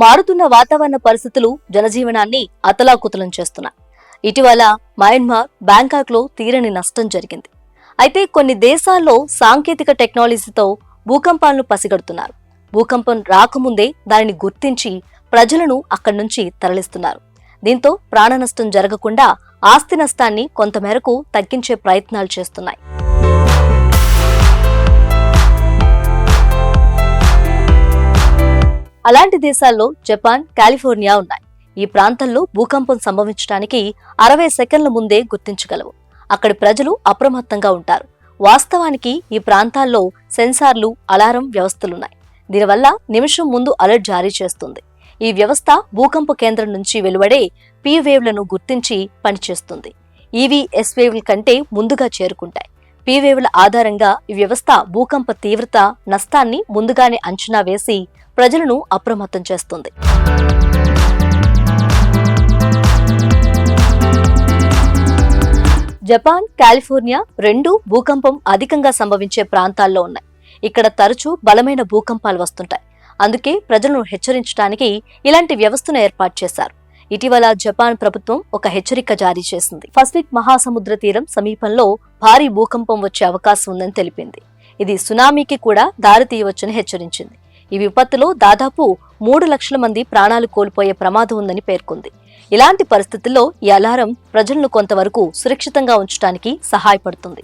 మారుతున్న వాతావరణ పరిస్థితులు జనజీవనాన్ని అతలాకుతలం చేస్తున్నాయి. ఇటీవల మయన్మార్, బ్యాంకాక్ లో తీరని నష్టం జరిగింది. అయితే కొన్ని దేశాల్లో సాంకేతిక టెక్నాలజీతో భూకంపాలను పసిగడుతున్నారు. భూకంపం రాకముందే దానిని గుర్తించి ప్రజలను అక్కడి నుంచి తరలిస్తున్నారు. దీంతో ప్రాణ నష్టం జరగకుండా ఆస్తి నష్టాన్ని కొంతమేరకు తగ్గించే ప్రయత్నాలు చేస్తున్నాయి. అలాంటి దేశాల్లో జపాన్, కాలిఫోర్నియా ఉన్నాయి. ఈ ప్రాంతంలో భూకంపం సంభవించడానికి 60 సెకండ్ల ముందే గుర్తించగలవు. అక్కడి ప్రజలు అప్రమత్తంగా ఉంటారు. వాస్తవానికి ఈ ప్రాంతాల్లో సెన్సార్లు, అలారం వ్యవస్థలున్నాయి. దీనివల్ల నిమిషం ముందు అలర్ట్ జారీ చేస్తుంది. ఈ వ్యవస్థ భూకంప కేంద్రం నుంచి వెలువడే పీ వేవ్లను గుర్తించి పనిచేస్తుంది. ఈవీ, ఎస్ వేవ్ల కంటే ముందుగా చేరుకుంటాయి. పీ వేవ్ల ఆధారంగా ఈ వ్యవస్థ భూకంప తీవ్రత, నష్టాన్ని ముందుగానే అంచనా వేసి ప్రజలను అప్రమత్తం చేస్తుంది. జపాన్, కాలిఫోర్నియా రెండూ భూకంపం అధికంగా సంభవించే ప్రాంతాల్లో ఉన్నాయి. ఇక్కడ తరచూ బలమైన భూకంపాలు వస్తుంటాయి. అందుకే ప్రజలను హెచ్చరించడానికి ఇలాంటి వ్యవస్థను ఏర్పాటు చేశారు. ఇటీవల జపాన్ ప్రభుత్వం ఒక హెచ్చరిక జారీ చేసింది. పసిఫిక్ మహాసముద్ర తీరం సమీపంలో భారీ భూకంపం వచ్చే అవకాశం ఉందని తెలిపింది. ఇది సునామీకి కూడా దారితీయవచ్చని హెచ్చరించింది. ఈ విపత్తులో దాదాపు 3 లక్షల మంది ప్రాణాలు కోల్పోయే ప్రమాదం ఉందని పేర్కొంది. ఇలాంటి పరిస్థితుల్లో ఈ అలారం ప్రజలను కొంతవరకు సురక్షితంగా ఉంచడానికి సహాయపడుతుంది.